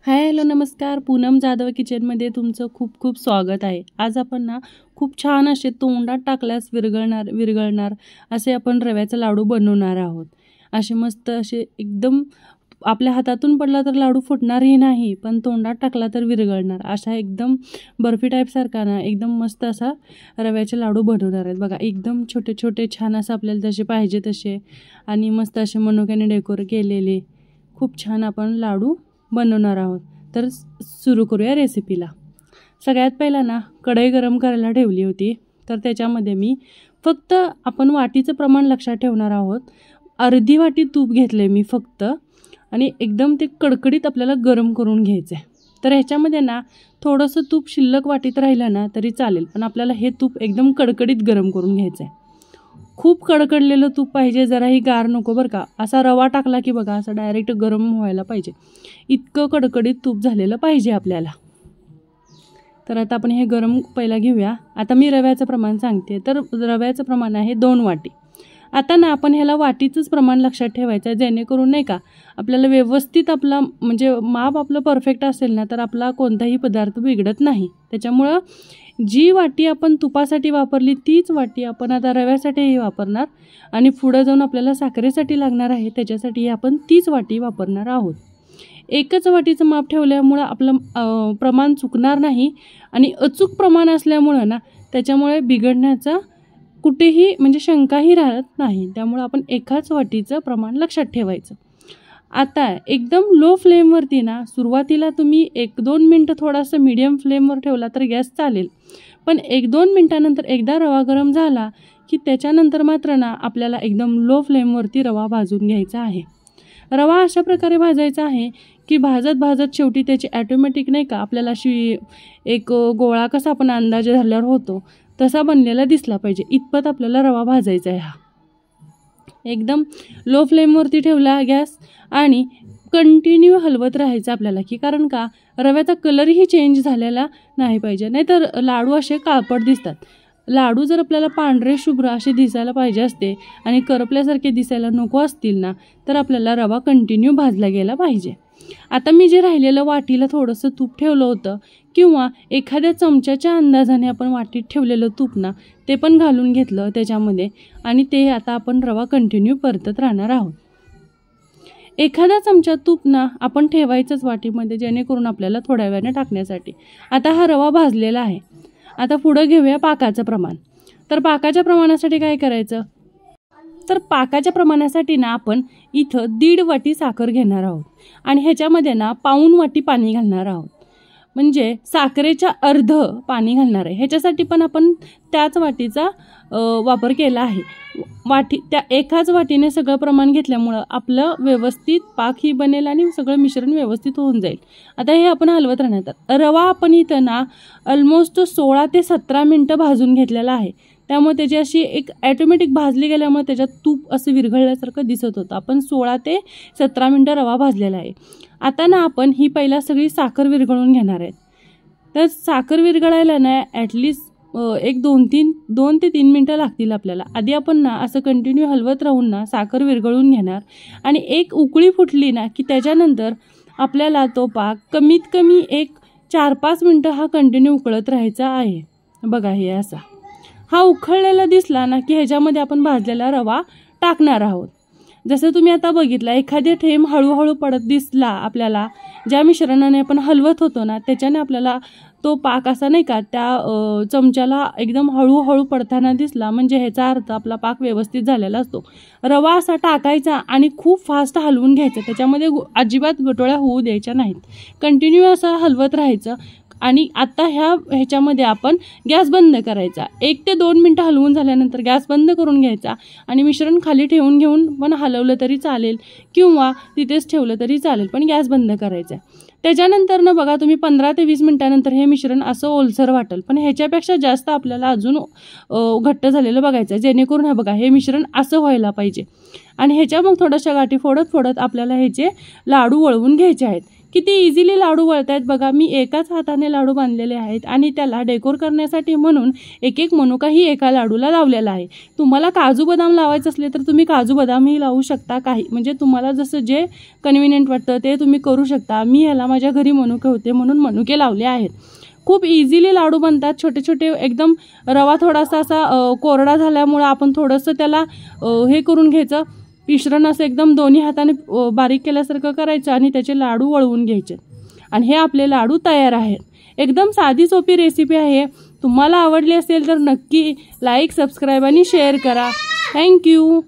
Hi hello नमस्कार. पूनम जाधव किचनमध्ये तुमचं खूप खूप स्वागत आहे. आज आपण ना खूप छान असे तोंडात टाकल्यास विरघळणार असे आपण रव्याचा लाडू बनवणार आहोत. असे मस्त असे एकदम आपल्या हातातून पडला तर लाडू फुटणारही नाही, पण तोंडात टाकला तर विरघळणार अशा एकदम बर्फी टाईपसारखा ना एकदम मस्त असा रव्याचे लाडू बनवणार आहेत. बघा एकदम छोटे छोटे छान असं आपल्याला जसे पाहिजे तसे आणि मस्त असे मनोक्याने डेकोर केलेले खूप छान आपण लाडू बनवणार आहोत. तर सुरू करूया रेसिपीला. सगळ्यात पहिला ना कढई गरम करायला ठेवली होती. तर त्याच्यामध्ये मी फक्त आपण वाटीचं प्रमाण लक्षात ठेवणार आहोत. अर्धी वाटी तूप घेतले मी फक्त आणि एकदम ते कडकडीत आपल्याला गरम करून घ्यायचं आहे. तर ह्याच्यामध्ये ना थोडंसं तूप शिल्लक वाटीत राहिलं ना तरी चालेल, पण आपल्याला हे तूप एकदम कडकडीत गरम करून घ्यायचं आहे. खूप कडकडलेलं तूप पाहिजे, जराही गार नको बरं का. असा रवा टाकला की बघा असं डायरेक्ट गरम व्हायला पाहिजे, इतकं कडकडीत तूप झालेलं पाहिजे आपल्याला. तर आता आपण हे गरम पहिला घेऊया. आता मी रव्याचं प्रमाण सांगते. तर रव्याचं प्रमाण आहे 2 वाटी. आता ना आपण ह्याला वाटीचंच प्रमाण लक्षात ठेवायचं, जेणेकरून नाही का आपल्याला व्यवस्थित आपला म्हणजे माप आपलं परफेक्ट असेल ना तर आपला कोणताही पदार्थ बिघडत नाही. त्याच्यामुळं जी वाटी आपण तुपासाठी वापरली तीच वाटी आपण आता रव्यासाठीही वापरणार आणि पुढं जाऊन आपल्याला साखरेसाठी लागणार आहे त्याच्यासाठी आपण तीच वाटी वापरणार आहोत. एकच वाटीचं माप ठेवल्यामुळं आपलं प्रमाण चुकणार नाही आणि अचूक प्रमाण असल्यामुळं ना त्याच्यामुळे बिघडण्याचा कुठेही म्हणजे शंकाही राहत नाही. त्यामुळं आपण एकाच वाटीचं प्रमाण लक्षात ठेवायचं. आता एकदम लो फ्लेमवरती ना सुरुवातीला तुम्ही 1-2 मिनटं थोडासा मीडियम फ्लेमवर ठेवला तर गॅस चालेल, पण 1-2 मिनटानंतर एकदा रवा गरम झाला की त्याच्यानंतर मात्र ना आपल्याला एकदम लो फ्लेमवरती रवा भाजून घ्यायचा आहे. रवा अशा प्रकारे भाजायचा आहे की भाजत शेवटी त्याची ॲटोमॅटिक नाही का आपल्याला अशी एक गोळा कसा आपण अंदाजे धरल्यावर होतो तसा बनलेला दिसला पाहिजे, इतपत आपल्याला रवा भाजायचा आहे. हा एकदम लो फ्लेमवरती ठेवला गॅस आणि कंटिन्यू हलवत राहायचं आपल्याला, की कारण का रव्याचा कलरही चेंज झालेला नाही पाहिजे, नाहीतर लाडू असे काळपट दिसतात. लाडू जर आपल्याला पांढरे शुभ्र असे दिसायला पाहिजे असते आणि करपल्यासारखे दिसायला नको असतील ना तर आपल्याला रवा कंटिन्यू भाजला गेला पाहिजे. आता मी जे राहिलेलं वाटीला थोडंसं तूप ठेवलं होतं किंवा एखाद्या चमच्याच्या अंदाजाने आपण वाटीत ठेवलेलं तूप ना ते पण घालून घेतलं त्याच्यामध्ये आणि ते आता आपण रवा कंटिन्यू परतत राहणार आहोत. एखादा चमचा तूप ना आपण ठेवायचंच वाटीमध्ये, जेणेकरून आपल्याला थोड्या वेळाने टाकण्यासाठी. आता हा रवा भाजलेला आहे. आता पुढं घेऊया पाकाचं प्रमाण. तर पाकाच्या प्रमाणासाठी काय करायचं, तर पाकाच्या प्रमाणासाठी ना आपण इथं 1.5 वाटी साखर घेणार आहोत आणि ह्याच्यामध्ये ना 1.25 वाटी पाणी घालणार आहोत, म्हणजे साखरेच्या अर्ध पाणी घालणार आहे. ह्याच्यासाठी पण आपण त्याच वाटीचा वापर केला आहे. त्या एकाच वाटीने सगळं प्रमाण घेतल्यामुळं आपलं व्यवस्थित पाकही बनेल आणि सगळं मिश्रण व्यवस्थित होऊन जाईल. आता हे आपण हलवत राहणार. रवा आपण इथं ना ऑलमोस्ट 16 ते 17 मिनटं भाजून घेतलेला आहे. त्यामुळे त्याची अशी एक ॲटोमॅटिक भाजली गेल्यामुळे त्याच्यात तूप असं विरघळल्यासारखं दिसत होतं. आपण 16 ते 17 मिनटं रवा भाजलेला आहे. आता ना आपण ही पहिला सगळी साखर विरघळून घेणार आहेत. तर साखर विरघळायला ना ॲटलिस्ट 2 ते 3 मिनटं लागतील आपल्याला. आधी आपण ना असं कंटिन्यू हलवत राहून ना साखर विरघळून घेणार आणि एक उकळी फुटली ना की त्याच्यानंतर आपल्याला तो पाक कमीत कमी एक 4-5 मिनटं हा कंटिन्यू उकळत राहायचा आहे. बघा हे असा हा उकळलेला दिसला ना की ह्याच्यामध्ये आपण भाजलेला रवा टाकणार आहोत. जसं तुम्ही आता बघितलं एखादे थेंब हळूहळू पडत दिसला आपल्याला, ज्या मिश्रणाने आपण हलवत होतो ना त्याच्याने आपल्याला तो पाक असा नाही का त्या चमच्याला एकदम हळूहळू पडताना दिसला, म्हणजे ह्याचा अर्थ आपला पाक व्यवस्थित झालेला असतो. रवा असा टाकायचा आणि खूप फास्ट हलवून घ्यायचं, त्याच्यामध्ये अजिबात गटोळ्या होऊ द्यायच्या नाहीत. कंटिन्यू असं हलवत राहायचं आणि आता ह्याच्यामध्ये आपण गॅस बंद करायचा. 1 ते 2 मिनटं हलवून झाल्यानंतर गॅस बंद करून घ्यायचा आणि मिश्रण खाली ठेवून घेऊन पण हलवलं तरी चालेल किंवा तिथेच ठेवलं तरी चालेल, पण गॅस बंद करायचा. त्याच्यानंतर ना बघा तुम्ही 15 ते 20 मिनटानंतर हे मिश्रण असं ओलसर वाटेल, पण ह्याच्यापेक्षा जास्त आपल्याला अजून घट्ट झालेलं बघायचं, जेणेकरून हे बघा हे मिश्रण असं व्हायला पाहिजे. आणि ह्याच्या मग थोड्याशा गाठी फोडत आपल्याला ह्याचे लाडू वळवून घ्यायचे आहेत किती इझिली लाडू वळत आहेत बघा. मी एकाच हाताने लाडू बांधलेले आहेत आणि त्याला डेकोर करण्यासाठी म्हणून एक एक मनुकाही एका लाडूला लावलेला आहे. तुम्हाला काजू बदाम लावायचं असले तर तुम्ही काजू बदामही लावू शकता. काही म्हणजे तुम्हाला जसं जे कन्व्हिनियंट वाटतं ते तुम्ही करू शकता. मी ह्याला माझ्या घरी मनुके होते म्हणून मनुके लावले आहेत. खूप इझिली लाडू बनतात. छोटे छोटे एकदम रवा थोडासा असा कोरडा झाल्यामुळं आपण थोडंसं त्याला हे करून घ्यायचं, मिश्रण असं एकदम दोन्ही हाताने बारीक केल्यासारखं करायचं आणि त्याचे लाडू वळवून घ्यायचे आणि हे आपले लाडू तयार आहेत. एकदम साधी सोपी रेसिपी आहे. तुम्हाला आवडली असेल तर नक्की लाईक, सबस्क्राईब आणि शेअर करा. थँक्यू.